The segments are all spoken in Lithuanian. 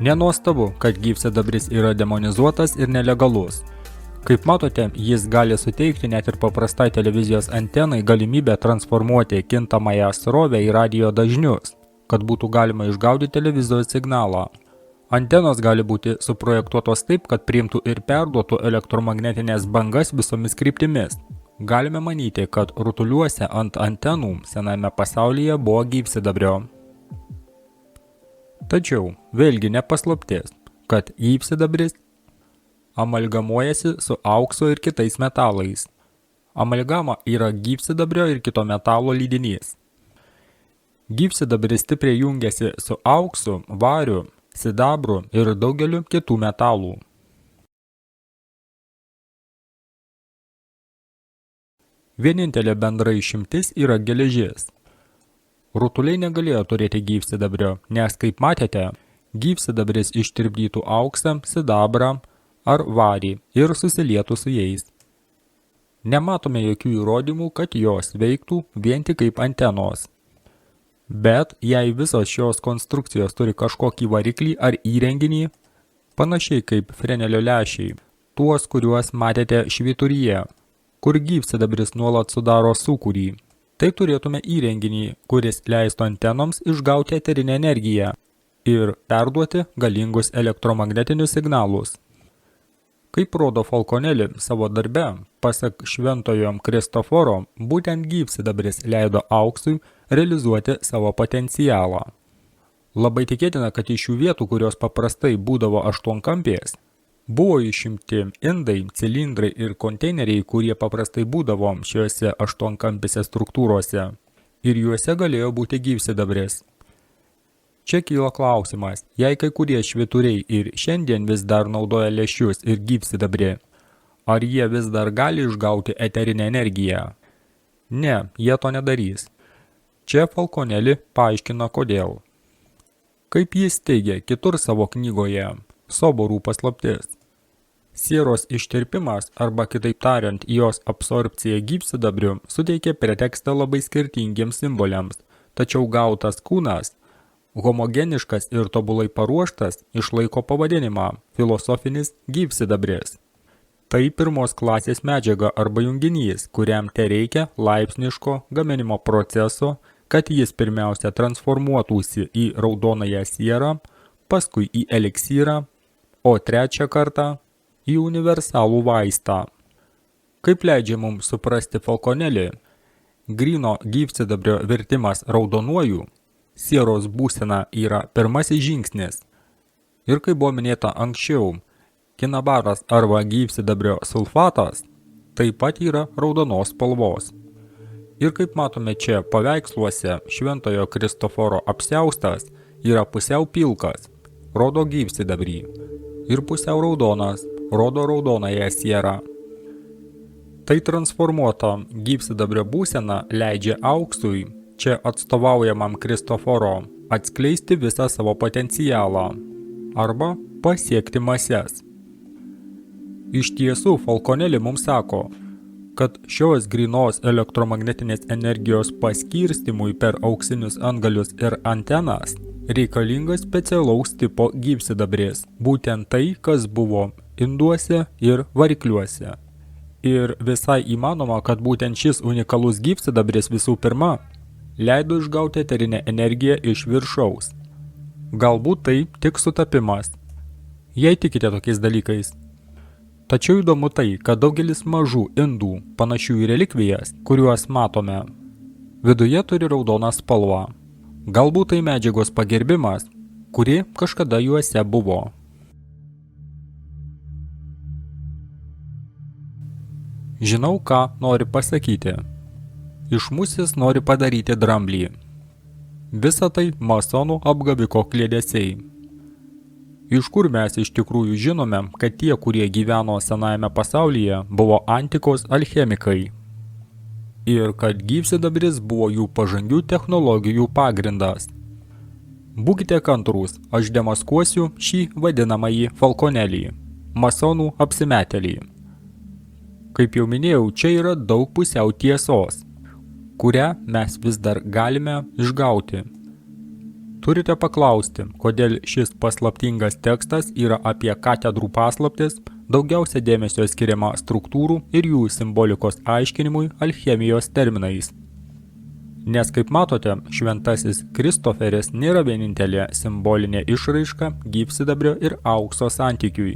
Nenuostabu, kad gyvsidabris yra demonizuotas ir nelegalus. Kaip matote, jis gali suteikti net ir paprastai televizijos antenai galimybę transformuoti kintamąją srovę į radijo dažnius, kad būtų galima išgaudyti televizijos signalą. Antenos gali būti suprojektuotos taip, kad priimtų ir perduotų elektromagnetinės bangas visomis kryptimis. Galime manyti, kad rutuliuose ant antenų sename pasaulyje buvo gyvsidabrio. Tačiau vėlgi nepaslaptis, kad gyvsidabris amalgamuojasi su auksu ir kitais metalais. Amalgama yra gyvsidabrio ir kito metalo lydinys. Gyvsidabris stipriai jungiasi su auksu, variu, sidabru ir daugeliu kitų metalų. Vienintelė bendra išimtis yra geležis. Rutuliai negalėjo turėti gyvsidabrio, nes, kaip matėte, gyvsidabris ištirpdytų auksą, sidabrą ar varį ir susilietų su jais. Nematome jokių įrodymų, kad jos veiktų vien tik kaip antenos. Bet jei visos šios konstrukcijos turi kažkokį variklį ar įrenginį, panašiai kaip Frenelio lęšiai, tuos, kuriuos matėte švyturyje, kur gyvsidabris nuolat sudaro sūkurį, tai turėtume įrenginį, kuris leistų antenoms išgauti eterinę energiją ir perduoti galingus elektromagnetinius signalus. Kaip rodo Falconelli savo darbe, pasak šventojo Kristoforo, būtent gyvsidabris leido auksui realizuoti savo potencialą. Labai tikėtina, kad iš šių vietų, kurios paprastai būdavo aštuonkampės, buvo išimti indai, cilindrai ir konteineriai, kurie paprastai būdavo šiuose aštuonkampėse struktūrose, ir juose galėjo būti gyvsidabris. Čia kyla klausimas, jei kai kurie švyturiai ir šiandien vis dar naudoja lęšius ir gyvsidabrį, ar jie vis dar gali išgauti eterinę energiją? Ne, jie to nedarys. Čia Falconelli paaiškina kodėl. Kaip jis teigia kitur savo knygoje Soborų paslaptis. Sieros ištirpimas arba kitaip tariant jos absorbcija gyvsidabriu suteikia pretekstą labai skirtingiems simboliams, tačiau gautas kūnas, homogeniškas ir tobulai paruoštas, išlaiko pavadinimą filosofinis gyvsidabris. Tai pirmos klasės medžiaga arba junginys, kuriam tereikia laipsniško gaminimo proceso, kad jis pirmiausia transformuotųsi į raudonąją sierą, paskui į eliksyrą, o trečią kartą į universalų vaistą. Kaip leidžia mums suprasti Falconelli, gryno gyvsidabrio virtimas raudonuoju, sieros būsena yra pirmasis žingsnis. Ir kaip buvo minėta anksčiau, kinabaras arba gyvsidabrio sulfatas taip pat yra raudonos spalvos. Ir kaip matome čia paveiksluose, šventojo Kristoforo apsiaustas yra pusiau pilkas, rodo gyvsidabrį, ir pusiau raudonas, rodo raudonąją sierą. Tai transformuota gyvsidabrio būsena leidžia auksui, čia atstovaujamam Kristoforo, atskleisti visą savo potencialą arba pasiekti mases. Iš tiesų, Falconelli mums sako, kad šios grynos elektromagnetinės energijos paskirstimui per auksinius antgalius ir antenas reikalingas specialaus tipo gyvsidabris, būtent tai, kas buvo induose ir varikliuose. Ir visai įmanoma, kad būtent šis unikalus gyvsidabris visų pirma leido išgauti eterinę energiją iš viršaus. Galbūt tai tik sutapimas, jei tikite tokiais dalykais. Tačiau įdomu tai, kad daugelis mažų indų, panašių į relikvijas, kuriuos matome, viduje turi raudoną spalvą. Galbūt tai medžiagos pagerbimas, kuri kažkada juose buvo. Žinau, ką nori pasakyti. Iš musės nori padaryti dramblį. Visa tai masonų apgaviko kliedesiai. Iš kur mes iš tikrųjų žinome, kad tie, kurie gyveno senajame pasaulyje, buvo antikos alchemikai. Ir kad gyvsidabris buvo jų pažangių technologijų pagrindas. Būkite kantrūs, aš demaskuosiu šį vadinamąjį Falconelį, masonų apsimetėlį. Kaip jau minėjau, čia yra daug pusiau tiesos, kurią mes vis dar galime išgauti. Turite paklausti, kodėl šis paslaptingas tekstas yra apie katedrų paslaptis, daugiausia dėmesio skiriama struktūrų ir jų simbolikos aiškinimui alchemijos terminais. Nes, kaip matote, šventasis Kristoferis nėra vienintelė simbolinė išraiška gyvsidabrio ir aukso santykiui.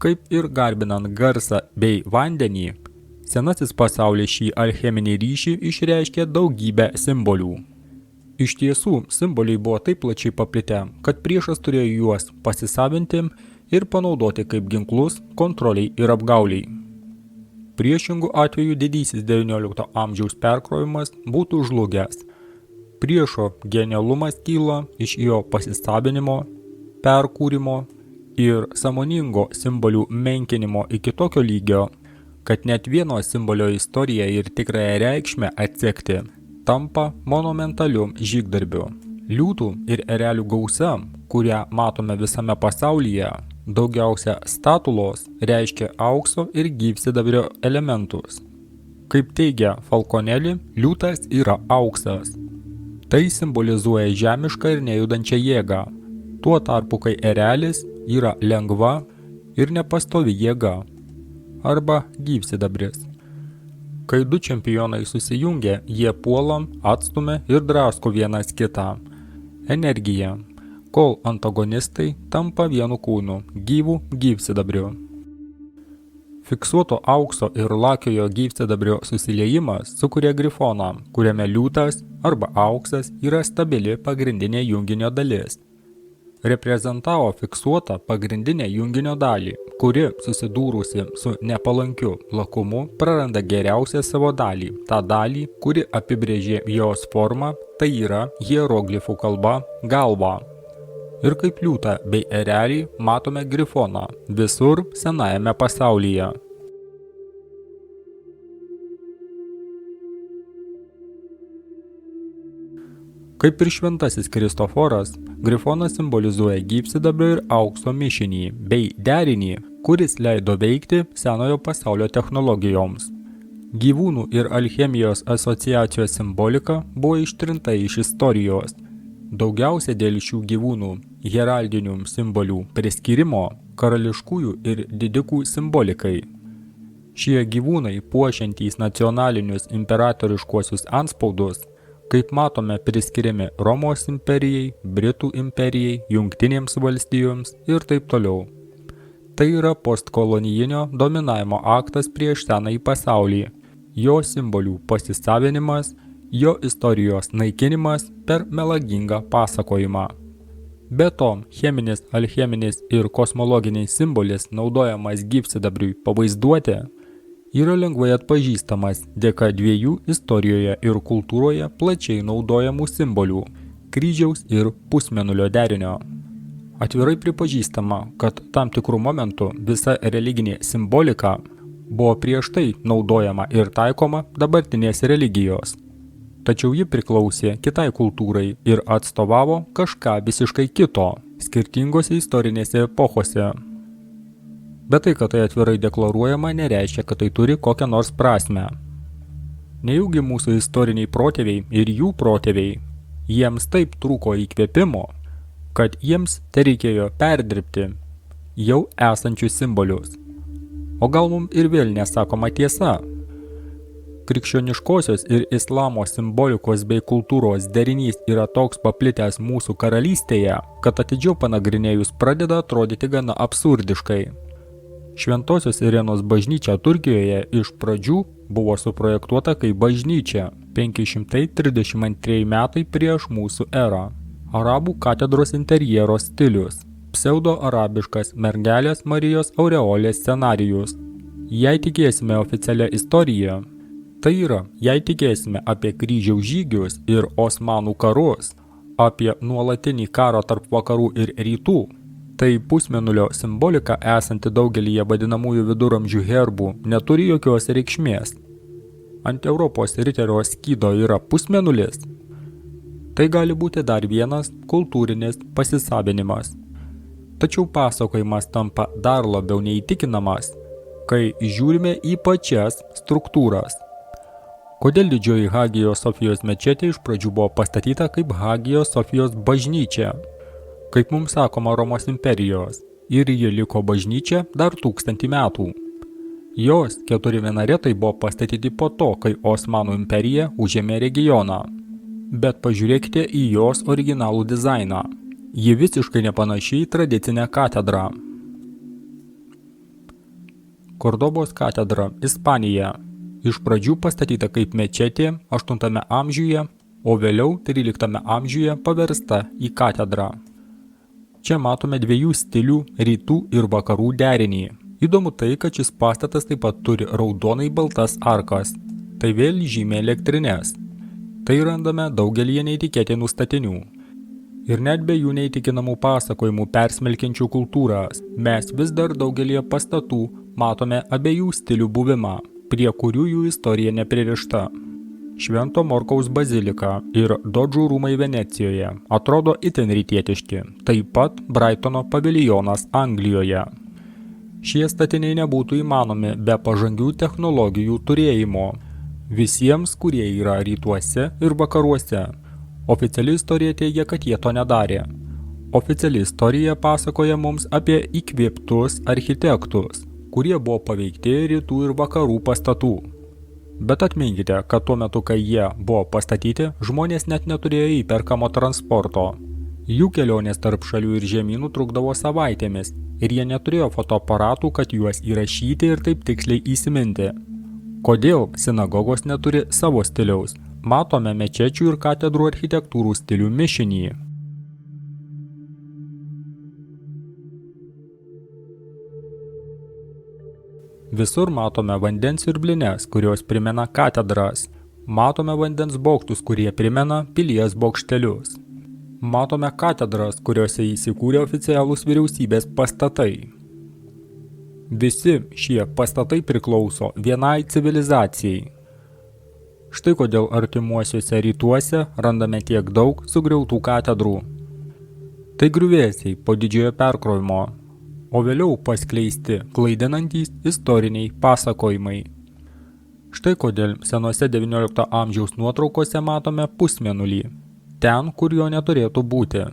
Kaip ir garbinant garsą bei vandenį, senasis pasaulis šį alcheminį ryšį išreiškė daugybę simbolių. Iš tiesų, simboliai buvo taip plačiai paplitę, kad priešas turėjo juos pasisavinti ir panaudoti kaip ginklus kontroliai ir apgauliai. Priešingų atveju didysis XIX amžiaus perkrovimas būtų žlugęs. Priešo genialumas kyla iš jo pasisavinimo, perkūrimo ir sąmoningo simbolių menkinimo iki tokio lygio, kad net vieno simbolio istoriją ir tikrąją reikšmę atsekti tampa monumentaliu žygdarbiu. Liūtų ir erelių gausa, kurią matome visame pasaulyje, daugiausia statulos reiškia aukso ir gyvsidabrio elementus. Kaip teigia Falconelli, liūtas yra auksas. Tai simbolizuoja žemišką ir nejudančią jėgą. Tuo tarpu, kai erelis yra lengva ir nepastovi jėga arba gyvsidabris. Kai du čempionai susijungia, jie puola, atstumia ir drasko vienas kitą. Energija. Kol antagonistai tampa vienu kūnu, gyvų gyvsidabriu. Fiksuoto aukso ir lakiojo gyvsidabrio susiliejimas sukuria grifoną, kuriame liūtas arba auksas yra stabili pagrindinė junginio dalis. Reprezentavo fiksuotą pagrindinę junginio dalį, kuri, susidūrusi su nepalankiu lakumu, praranda geriausią savo dalį, tą dalį, kuri apibrėžė jos formą, tai yra hieroglifų kalba galvą. Ir kaip liūtą bei erelį matome grifoną visur senajame pasaulyje. Kaip ir šventasis Kristoforas, grifonas simbolizuoja gyvsidabrio ir aukso mišinį bei derinį, kuris leido veikti senojo pasaulio technologijoms. Gyvūnų ir alchemijos asociacijos simbolika buvo ištrinta iš istorijos. Daugiausia dėl šių gyvūnų heraldinių simbolių priskyrimo karališkųjų ir didikų simbolikai. Šie gyvūnai, puošiantys nacionalinius imperatoriškuosius anspaudus, kaip matome, priskiriami Romos imperijai, Britų imperijai, Jungtinėms valstijoms ir taip toliau. Tai yra postkolonijinio dominavimo aktas prieš senąjį pasaulį, jo simbolių pasisavinimas, jo istorijos naikinimas per melagingą pasakojimą. Be to, cheminis, alcheminis ir kosmologinis simbolis naudojamas gyvsidabriui pavaizduoti yra lengvai atpažįstamas dėka dviejų istorijoje ir kultūroje plačiai naudojamų simbolių – kryžiaus ir pusmėnulio derinio. Atvirai pripažįstama, kad tam tikrų momentų visa religinė simbolika buvo prieš tai naudojama ir taikoma dabartinės religijos. Tačiau ji priklausė kitai kultūrai ir atstovavo kažką visiškai kito, skirtingose istorinėse epochose. Bet tai, kad tai atvirai deklaruojama, nereiškia, kad tai turi kokią nors prasmę. Nejaugi mūsų istoriniai protėviai ir jų protėviai, jiems taip trūko įkvėpimo, kad jiems tereikėjo perdirbti jau esančius simbolius. O gal mums ir vėl nesakoma tiesa? Krikščioniškosios ir islamo simbolikos bei kultūros derinys yra toks paplitęs mūsų karalystėje, kad atidžiau panagrinėjus pradeda atrodyti gana absurdiškai. Šventosios Irenos bažnyčia Turkijoje iš pradžių buvo suprojektuota kaip bažnyčia 532 metai prieš mūsų erą. Arabų katedros interjero stilius. Pseudo-arabiškas mergelės Marijos aureolės scenarijus. Jei tikėsime oficialią istoriją, tai yra, jei tikėsime apie kryžiaus žygius ir Osmanų karus, apie nuolatinį karą tarp vakarų ir rytų, tai pusmėnulio simbolika esanti daugelyje vadinamųjų viduramžių herbų neturi jokios reikšmės. Ant Europos riterio skydo yra pusmėnulis. Tai gali būti dar vienas kultūrinis pasisavinimas. Tačiau pasakojimas tampa dar labiau neįtikinamas, kai žiūrime į pačias struktūras. Kodėl didžioji Hagijos Sofijos mečetė iš pradžių buvo pastatyta kaip Hagijos Sofijos bažnyčia, kaip mums sakoma Romos imperijos, ir ji liko bažnyčia dar 1000 metų. Jos 4 minaretai buvo pastatyti po to, kai Osmanų imperija užėmė regioną. Bet pažiūrėkite į jos originalų dizainą. Ji visiškai nepanaši į tradicinę katedrą. Kordobos katedra, Ispanija. Iš pradžių pastatyta kaip mečetė 8 amžiuje, o vėliau 13 amžiuje paversta į katedrą. Čia matome 2 stilių rytų ir vakarų derinį. Įdomu tai, kad šis pastatas taip pat turi raudonai baltas arkas. Tai vėl žymė elektrinės. Tai randame daugelį neįtikėtinų statinių. Ir net be jų neįtikinamų pasakojimų persmelkiančių kultūras, mes vis dar daugelį pastatų matome abiejų stilių buvimą, prie kurių jų istorija nepririšta. Švento Morkaus bazilika ir Dodžų rūmai Venecijoje atrodo itin rytietiški, taip pat Brightono paviljonas Anglijoje. Šie statiniai nebūtų įmanomi be pažangių technologijų turėjimo visiems, kurie yra rytuose ir vakaruose. Oficiali istorija teigia, kad jie to nedarė. Oficiali istorija pasakoja mums apie įkvėptus architektus, kurie buvo paveikti rytų ir vakarų pastatų. Bet atminkite, kad tuo metu, kai jie buvo pastatyti, žmonės net neturėjo įperkamo transporto. Jų kelionės tarp šalių ir žemynų trukdavo savaitėmis ir jie neturėjo fotoaparatų, kad juos įrašyti ir taip tiksliai įsiminti. Kodėl sinagogos neturi savo stiliaus? Matome mečečių ir katedrų architektūrų stilių mišinį. Visur matome vandens siurblines, kurios primena katedras. Matome vandens bokštus, kurie primena pilies bokštelius. Matome katedras, kuriuose įsikūrė oficialūs vyriausybės pastatai. Visi šie pastatai priklauso vienai civilizacijai. Štai kodėl artimuosiuose rytuose randame tiek daug sugriautų katedrų. Tai griuvėsiai po didžiojo perkrovimo, o vėliau paskleisti klaidinantys istoriniai pasakojimai. Štai kodėl senose 19 amžiaus nuotraukose matome pusmėnulį, ten, kur jo neturėtų būti.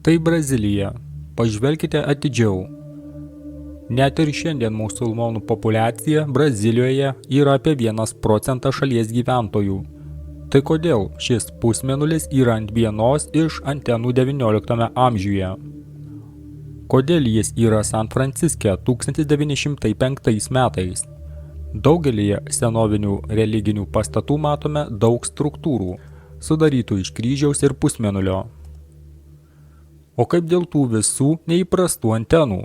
Tai Brazilija. Pažvelkite atidžiau. Net ir šiandien musulmonų populiacija Brazilijoje yra apie 1% šalies gyventojų. Tai kodėl šis pusmėnulis yra ant vienos iš antenų 19 amžiuje? Kodėl jis yra San Franciske 1905 metais? Daugelyje senovinių religinių pastatų matome daug struktūrų, sudarytų iš kryžiaus ir pusmėnulio. O kaip dėl tų visų neįprastų antenų?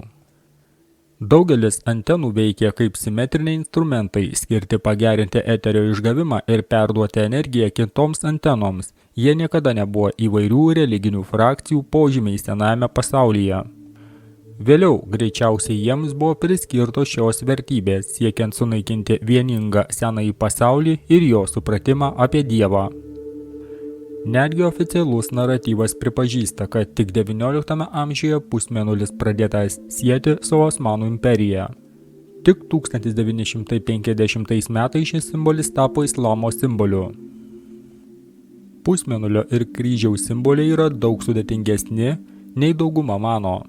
Daugelis antenų veikia kaip simetriniai instrumentai, skirti pagerinti eterio išgavimą ir perduoti energiją kitoms antenoms. Jie niekada nebuvo įvairių religinių frakcijų požymiai senajame pasaulyje. Vėliau greičiausiai jiems buvo priskirtos šios vertybės, siekiant sunaikinti vieningą senąjį pasaulį ir jo supratimą apie Dievą. Netgi oficialus naratyvas pripažįsta, kad tik 19 amžiuje pusmėnulis pradėtas sieti su Osmanų imperija. Tik 1950 metais šis simbolis tapo islamo simboliu. Pusmėnulio ir kryžiaus simboliai yra daug sudėtingesni, nei dauguma mano.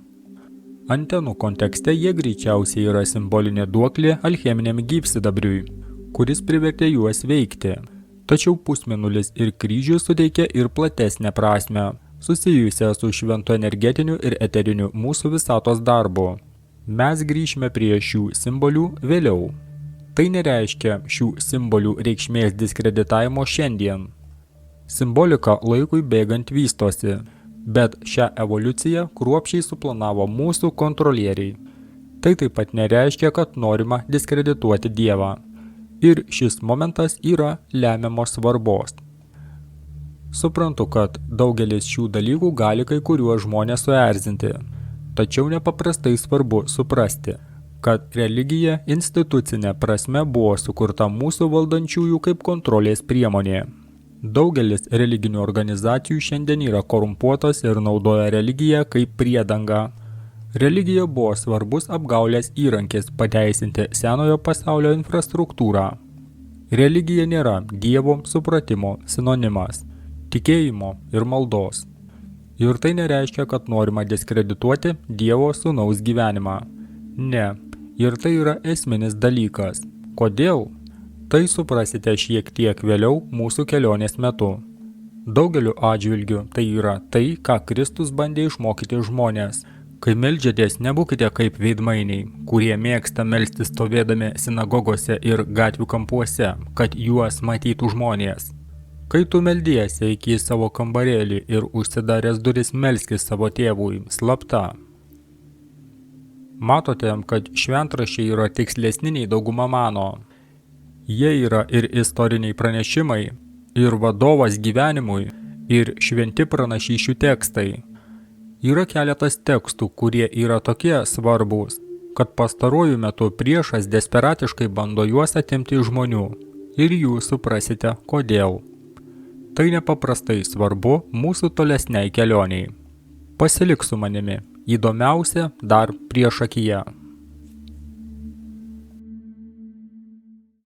Antenų kontekste jie greičiausiai yra simbolinė duoklė alcheminiam gyvsidabriui, kuris privertė juos veikti. Tačiau pusmėnulis ir kryžius suteikia ir platesnę prasmę, susijusią su šventu energetiniu ir eteriniu mūsų visatos darbu. Mes grįšime prie šių simbolių vėliau. Tai nereiškia šių simbolių reikšmės diskreditavimo šiandien. Simbolika laikui bėgant vystosi, bet šią evoliuciją kruopščiai suplanavo mūsų kontrolieriai. Tai taip pat nereiškia, kad norima diskredituoti Dievą. Ir šis momentas yra lemiamos svarbos. Suprantu, kad daugelis šių dalykų gali kai kuriuos žmonės suerzinti, tačiau nepaprastai svarbu suprasti, kad religija institucinė prasme buvo sukurta mūsų valdančiųjų kaip kontrolės priemonė. Daugelis religinių organizacijų šiandien yra korumpuotos ir naudoja religiją kaip priedangą. Religija buvo svarbus apgaulės įrankis pateisinti senojo pasaulio infrastruktūrą. Religija nėra Dievo supratimo sinonimas, tikėjimo ir maldos. Ir tai nereiškia, kad norima diskredituoti Dievo sūnaus gyvenimą. Ne, ir tai yra esminis dalykas. Kodėl? Tai suprasite šiek tiek vėliau mūsų kelionės metu. Daugeliu atžvilgių tai yra tai, ką Kristus bandė išmokyti žmonės. Kai meldžiatės, nebūkite kaip veidmainiai, kurie mėgsta melstis stovėdami sinagogose ir gatvių kampuose, kad juos matytų žmonės. Kai tu meldiesi iki savo kambarėlį ir užsidaręs duris melskis savo tėvui slapta. Matote, kad šventraščiai yra tikslesni nei dauguma mano. Jie yra ir istoriniai pranešimai, ir vadovas gyvenimui, ir šventi pranašysčių tekstai. Yra keletas tekstų, kurie yra tokie svarbūs, kad pastaruoju metu priešas desperatiškai bando juos atimti iš žmonių. Ir jūs suprasite, kodėl. Tai nepaprastai svarbu mūsų tolesniai kelioniai. Pasilik su manimi, įdomiausia dar priešakyje.